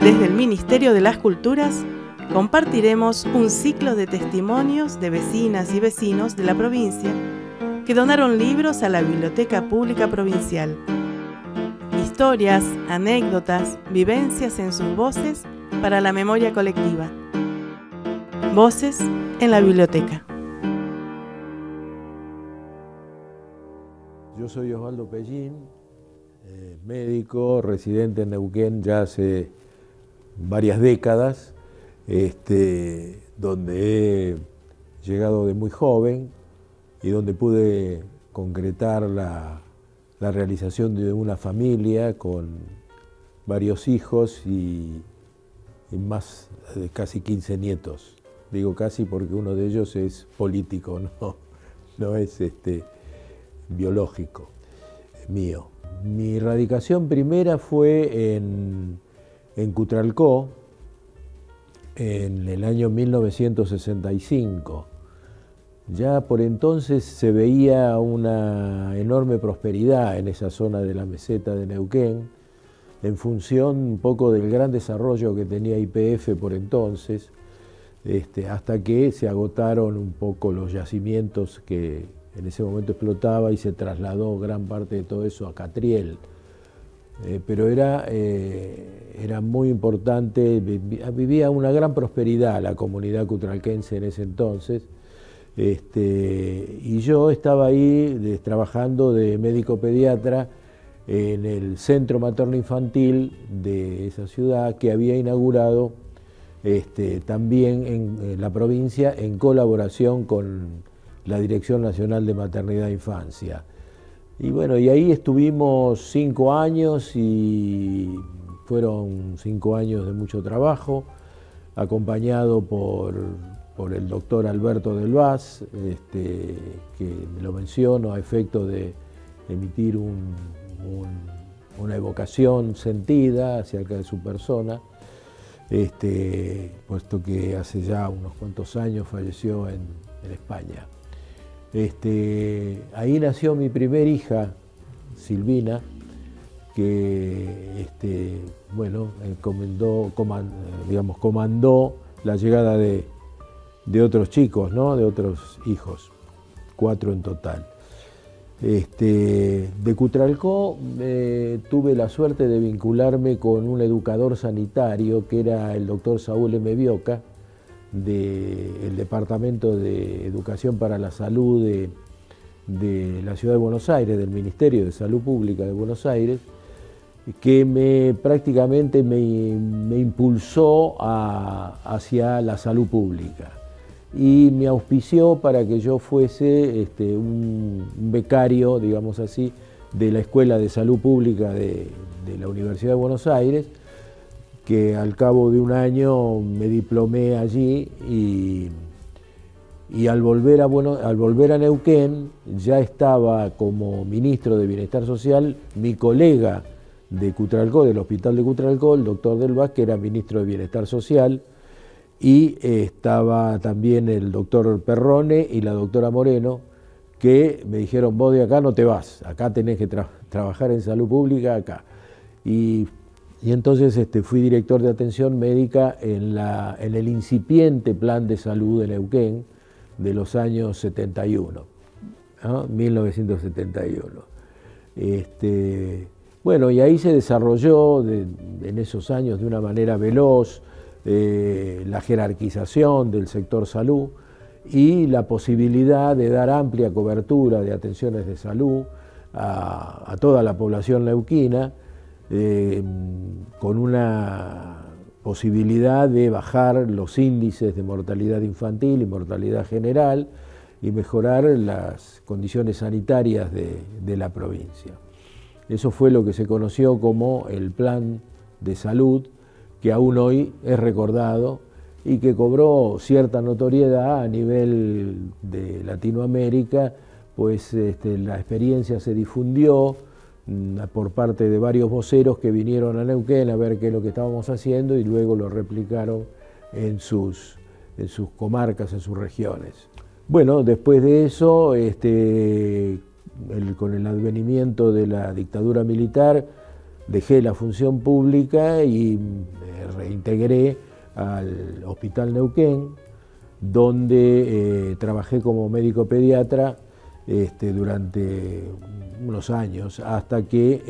Desde el Ministerio de las Culturas compartiremos un ciclo de testimonios de vecinas y vecinos de la provincia que donaron libros a la Biblioteca Pública Provincial. Historias, anécdotas, vivencias en sus voces para la memoria colectiva. Voces en la biblioteca. Yo soy Osvaldo Pellín, médico, residente en Neuquén ya hace varias décadas, donde he llegado de muy joven y donde pude concretar la realización de una familia con varios hijos y más de casi 15 nietos. Digo casi porque uno de ellos es político, no es biológico mío. Mi radicación primera fue en Cutralcó, en el año 1965. Ya por entonces se veía una enorme prosperidad en esa zona de la meseta de Neuquén, en función un poco del gran desarrollo que tenía YPF por entonces, hasta que se agotaron un poco los yacimientos que en ese momento explotaba y se trasladó gran parte de todo eso a Catriel. Pero era muy importante, vivía una gran prosperidad la comunidad cutralquense en ese entonces, y yo estaba ahí trabajando de médico pediatra en el centro materno-infantil de esa ciudad que había inaugurado también en la provincia en colaboración con la Dirección Nacional de Maternidad e Infancia. Y bueno, y ahí estuvimos 5 años y fueron 5 años de mucho trabajo, acompañado por el doctor Alberto Del Vaz, que lo menciono a efecto de emitir una evocación sentida acerca de su persona, puesto que hace ya unos cuantos años falleció en España. Ahí nació mi primer hija, Silvina, que comandó la llegada de otros chicos, de otros hijos, 4 en total. De Cutralcó tuve la suerte de vincularme con un educador sanitario que era el doctor Saúl M. Bioca, del Departamento de Educación para la Salud de la Ciudad de Buenos Aires, del Ministerio de Salud Pública de Buenos Aires, que prácticamente me impulsó hacia la salud pública y me auspició para que yo fuese un becario, digamos así, de la Escuela de Salud Pública de la Universidad de Buenos Aires, que al cabo de un año me diplomé allí y al volver a Neuquén ya estaba como ministro de Bienestar Social mi colega de Cutralcó, del Hospital de Cutralcó, el doctor Del Vaz, que era ministro de Bienestar Social, y estaba también el doctor Perrone y la doctora Moreno, que me dijeron: vos de acá no te vas, acá tenés que trabajar en salud pública acá. Y entonces fui director de atención médica en el incipiente plan de salud de Neuquén de los años 71, 1971. Bueno, y ahí se desarrolló en esos años de una manera veloz la jerarquización del sector salud y la posibilidad de dar amplia cobertura de atenciones de salud a toda la población neuquina, con una posibilidad de bajar los índices de mortalidad infantil y mortalidad general y mejorar las condiciones sanitarias de la provincia. Eso fue lo que se conoció como el Plan de Salud, que aún hoy es recordado y que cobró cierta notoriedad a nivel de Latinoamérica, pues la experiencia se difundió por parte de varios voceros que vinieron a Neuquén a ver qué es lo que estábamos haciendo y luego lo replicaron en sus comarcas, en sus regiones. Bueno, después de eso, con el advenimiento de la dictadura militar, dejé la función pública y reintegré al Hospital Neuquén, donde trabajé como médico pediatra durante unos años, hasta que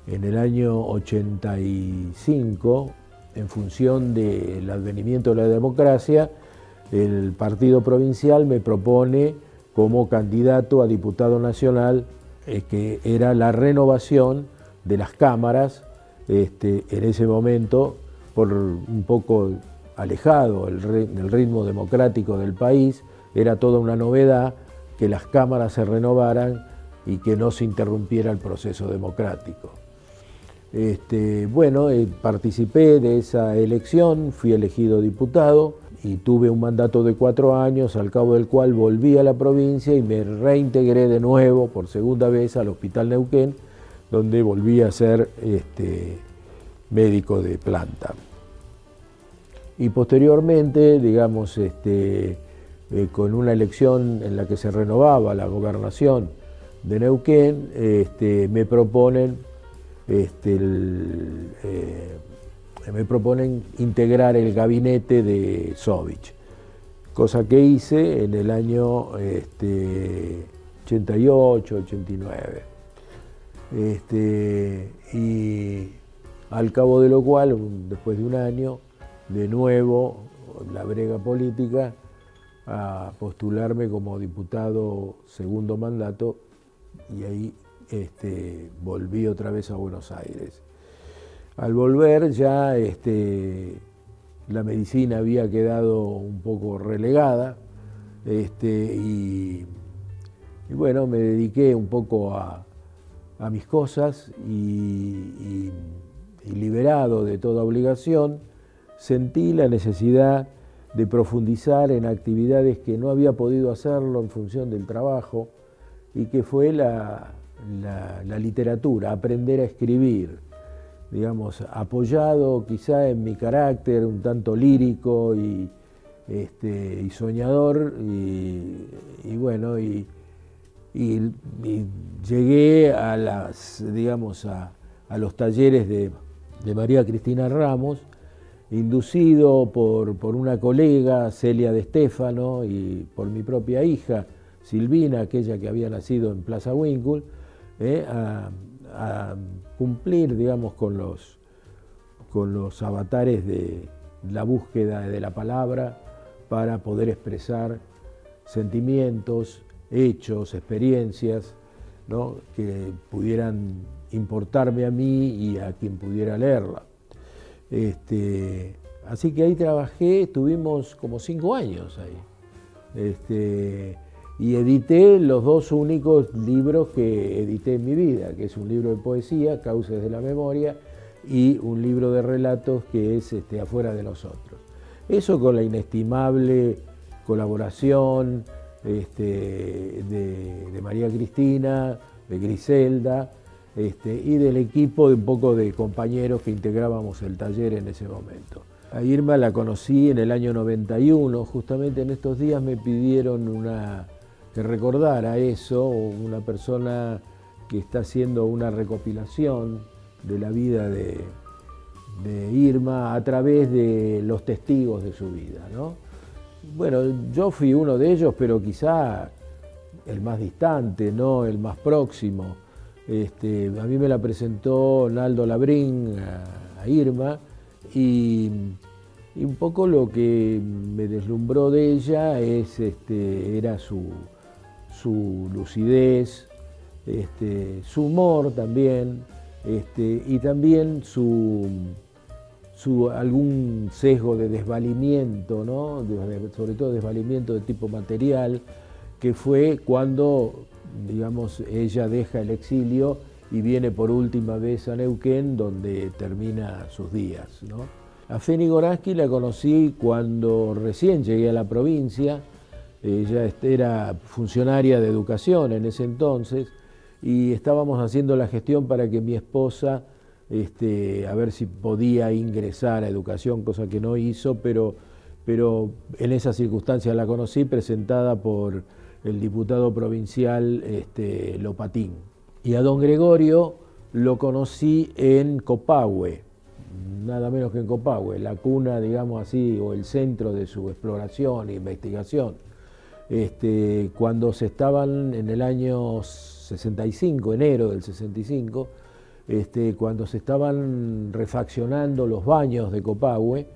en el año 85, en función del advenimiento de la democracia, el partido provincial me propone como candidato a diputado nacional, que era la renovación de las cámaras, en ese momento, por un poco alejado del ritmo democrático del país, era toda una novedad que las cámaras se renovaran y que no se interrumpiera el proceso democrático. Participé de esa elección, fui elegido diputado y tuve un mandato de 4 años, al cabo del cual volví a la provincia y me reintegré de nuevo por segunda vez al Hospital Neuquén, donde volví a ser médico de planta. Y posteriormente, digamos, con una elección en la que se renovaba la gobernación de Neuquén, me proponen integrar el gabinete de Sovich, cosa que hice en el año 88, 89. Y al cabo de lo cual, después de un año, de nuevo la brega política a postularme como diputado segundo mandato, y ahí volví otra vez a Buenos Aires. Al volver ya la medicina había quedado un poco relegada, y bueno, me dediqué un poco a mis cosas y liberado de toda obligación, sentí la necesidad de profundizar en actividades que no había podido hacerlo en función del trabajo, y que fue la literatura, aprender a escribir, digamos, apoyado quizá en mi carácter un tanto lírico y soñador, y llegué a los talleres de María Cristina Ramos, inducido por una colega, Celia de Stefano, y por mi propia hija, Silvina, aquella que había nacido en Plaza Winkle, a cumplir, digamos, con los avatares de la búsqueda de la palabra para poder expresar sentimientos, hechos, experiencias, ¿no?, que pudieran importarme a mí y a quien pudiera leerla. Así que ahí trabajé, estuvimos como 5 años ahí. Y edité los 2 únicos libros que edité en mi vida, que es un libro de poesía, Cauces de la Memoria, y un libro de relatos que es Afuera de nosotros. Eso con la inestimable colaboración de María Cristina, de Griselda, y del equipo de un poco de compañeros que integrábamos el taller en ese momento. A Irma la conocí en el año 91, justamente en estos días me pidieron que recordara eso, una persona que está haciendo una recopilación de la vida de Irma a través de los testigos de su vida, ¿no? Bueno, yo fui uno de ellos, pero quizá el más distante, no el más próximo. A mí me la presentó Naldo Labrín a Irma, y un poco lo que me deslumbró de ella era su lucidez, su humor también, y también algún sesgo de desvalimiento, ¿no?, sobre todo desvalimiento de tipo material, que fue cuando, digamos, ella deja el exilio y viene por última vez a Neuquén, donde termina sus días, ¿no? A Feni Goransky la conocí cuando recién llegué a la provincia. Ella era funcionaria de educación en ese entonces, y estábamos haciendo la gestión para que mi esposa, a ver si podía ingresar a educación, cosa que no hizo, pero en esa circunstancia la conocí, presentada por el diputado provincial Lopatín. Y a don Gregorio lo conocí en Copahue, nada menos que en Copahue, la cuna, digamos así, o el centro de su exploración e investigación. Cuando se estaban en el año 65, enero del 65, cuando se estaban refaccionando los baños de Copahue,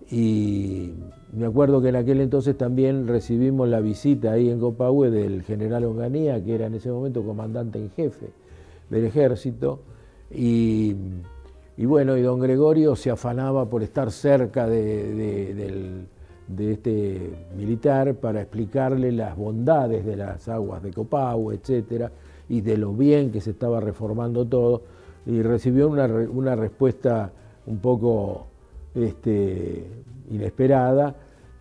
y me acuerdo que en aquel entonces también recibimos la visita ahí en Copahue del general Onganía, que era en ese momento comandante en jefe del ejército, y bueno, y don Gregorio se afanaba por estar cerca de este militar para explicarle las bondades de las aguas de Copahue, etcétera, y de lo bien que se estaba reformando todo, y recibió una respuesta un poco inesperada,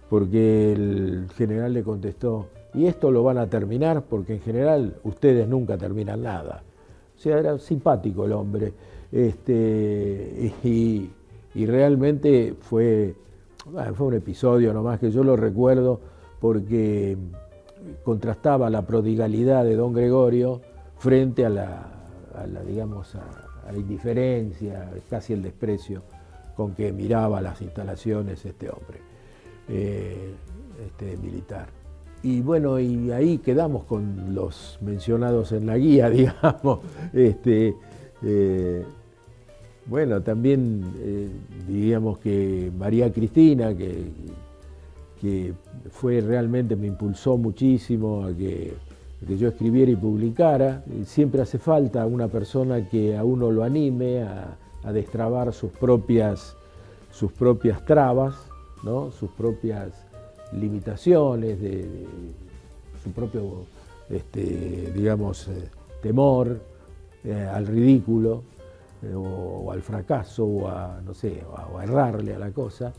porque el general le contestó: y esto lo van a terminar porque en general ustedes nunca terminan nada. O sea, era simpático el hombre, y realmente fue un episodio nomás que yo lo recuerdo porque contrastaba la prodigalidad de don Gregorio frente a digamos, a la indiferencia, casi el desprecio con que miraba las instalaciones este hombre militar. Y bueno, y ahí quedamos con los mencionados en la guía, digamos. Bueno, también diríamos que María Cristina, que fue realmente, me impulsó muchísimo a que yo escribiera y publicara. Siempre hace falta una persona que a uno lo anime a destrabar sus propias trabas, ¿no? Sus propias limitaciones, su propio, digamos, temor al ridículo, o al fracaso, o a, no sé, o a errarle a la cosa.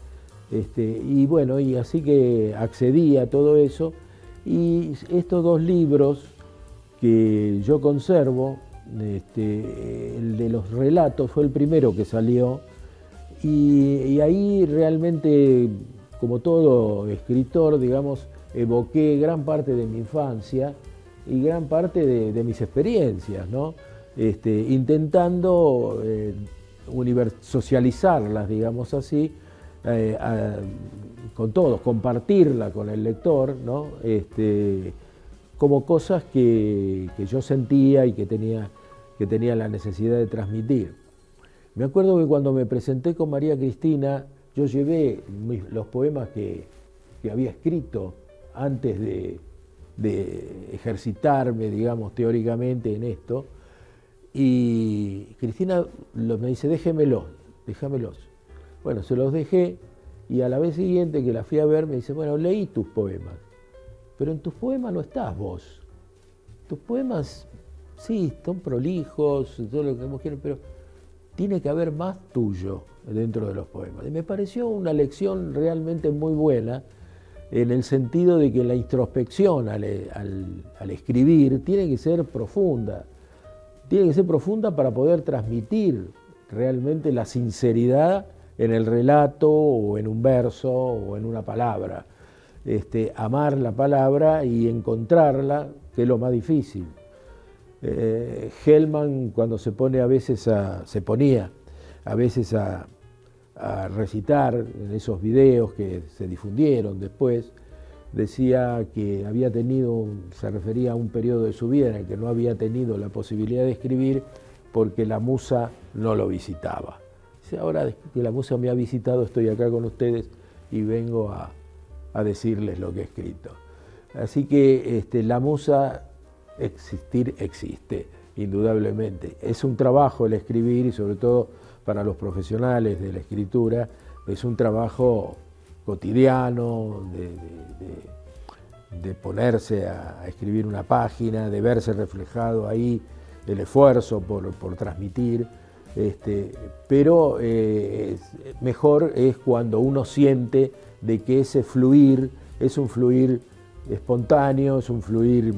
Y bueno, y así que accedí a todo eso, y estos dos libros que yo conservo, el de los relatos fue el primero que salió, y ahí realmente, como todo escritor, digamos, evoqué gran parte de mi infancia y gran parte de mis experiencias, ¿no? Intentando socializarlas, digamos así, con todos, compartirla con el lector, ¿no? Como cosas que yo sentía y que tenía la necesidad de transmitir. Me acuerdo que cuando me presenté con María Cristina, yo llevé los poemas que había escrito antes de ejercitarme, digamos, teóricamente en esto, y Cristina me dice: déjamelos. Bueno, se los dejé, y a la vez siguiente que la fui a ver me dice: bueno, leí tus poemas, pero en tus poemas no estás vos. Tus poemas, sí, son prolijos, todo lo que vos quieras, pero tiene que haber más tuyo dentro de los poemas. Y me pareció una lección realmente muy buena, en el sentido de que la introspección al escribir tiene que ser profunda. Tiene que ser profunda para poder transmitir realmente la sinceridad en el relato, o en un verso, o en una palabra. Amar la palabra y encontrarla, que es lo más difícil. Hellman, cuando se ponía a veces a recitar en esos videos que se difundieron después, decía que se refería a un periodo de su vida en el que no había tenido la posibilidad de escribir porque la musa no lo visitaba. Dice: ahora que la musa me ha visitado, estoy acá con ustedes y vengo a decirles lo que he escrito. Así que la musa, existe, indudablemente. Es un trabajo el escribir, y sobre todo para los profesionales de la escritura, es un trabajo cotidiano de ponerse a escribir una página, de verse reflejado ahí el esfuerzo por transmitir, pero mejor es cuando uno siente de que ese fluir es un fluir espontáneo, es un fluir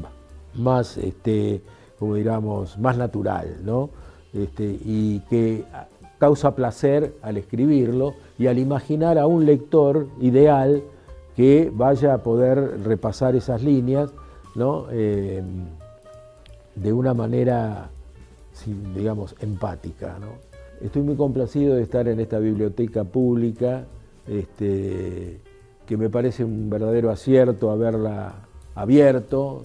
más, como diríamos, más natural, ¿no? Y que causa placer al escribirlo y al imaginar a un lector ideal que vaya a poder repasar esas líneas, ¿no? De una manera, digamos, empática, ¿no? Estoy muy complacido de estar en esta biblioteca pública, que me parece un verdadero acierto haberla abierto,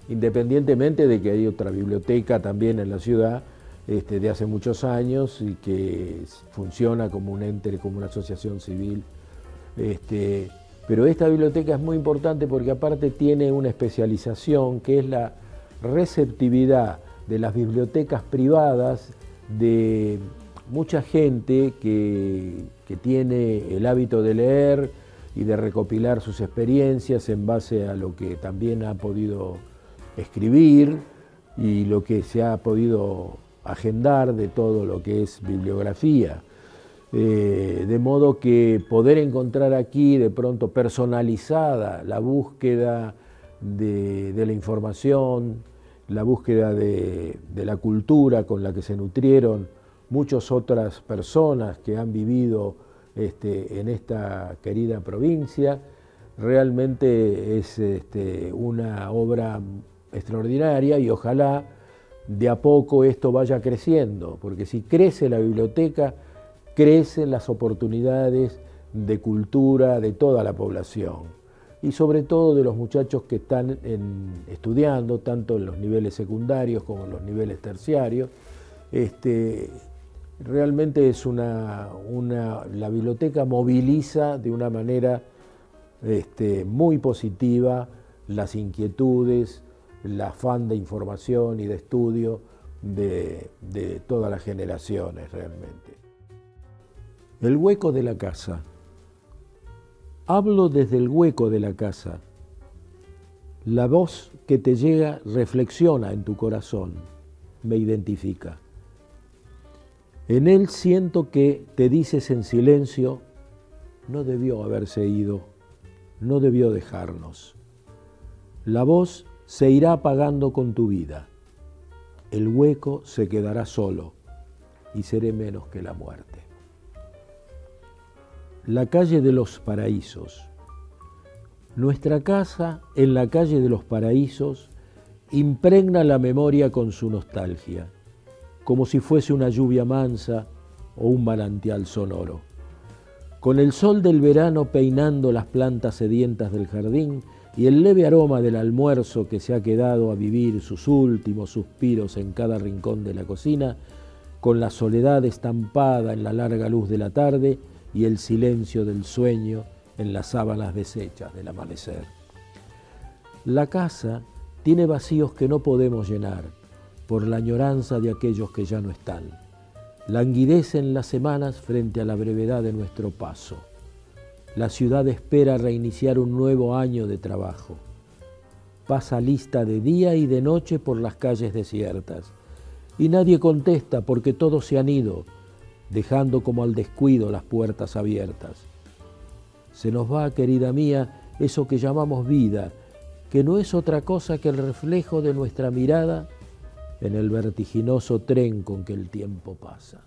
independientemente de que hay otra biblioteca también en la ciudad de hace muchos años y que funciona como un ente, como una asociación civil. Pero esta biblioteca es muy importante porque aparte tiene una especialización que es la receptividad de las bibliotecas privadas de mucha gente que tiene el hábito de leer y de recopilar sus experiencias en base a lo que también ha podido escribir y lo que se ha podido agendar de todo lo que es bibliografía. De modo que poder encontrar aquí de pronto personalizada la búsqueda de la información, la búsqueda de la cultura con la que se nutrieron muchas otras personas que han vivido en esta querida provincia, realmente es una obra extraordinaria y ojalá de a poco esto vaya creciendo, porque si crece la biblioteca, crecen las oportunidades de cultura de toda la población y sobre todo de los muchachos que están estudiando, tanto en los niveles secundarios como en los niveles terciarios. Realmente es la biblioteca moviliza de una manera muy positiva las inquietudes, el afán de información y de estudio de todas las generaciones realmente. El hueco de la casa. Hablo desde el hueco de la casa. La voz que te llega reflexiona en tu corazón, me identifica. En él siento que te dices en silencio, no debió haberse ido, no debió dejarnos. La voz se irá apagando con tu vida. El hueco se quedará solo y seré menos que la muerte. La calle de los Paraísos. Nuestra casa en la calle de los Paraísos impregna la memoria con su nostalgia, como si fuese una lluvia mansa o un manantial sonoro. Con el sol del verano peinando las plantas sedientas del jardín y el leve aroma del almuerzo que se ha quedado a vivir sus últimos suspiros en cada rincón de la cocina, con la soledad estampada en la larga luz de la tarde y el silencio del sueño en las sábanas deshechas del amanecer. La casa tiene vacíos que no podemos llenar por la añoranza de aquellos que ya no están. Languidecen las semanas frente a la brevedad de nuestro paso. La ciudad espera reiniciar un nuevo año de trabajo. Pasa lista de día y de noche por las calles desiertas. Y nadie contesta porque todos se han ido, dejando como al descuido las puertas abiertas. Se nos va, querida mía, eso que llamamos vida, que no es otra cosa que el reflejo de nuestra mirada en el vertiginoso tren con que el tiempo pasa.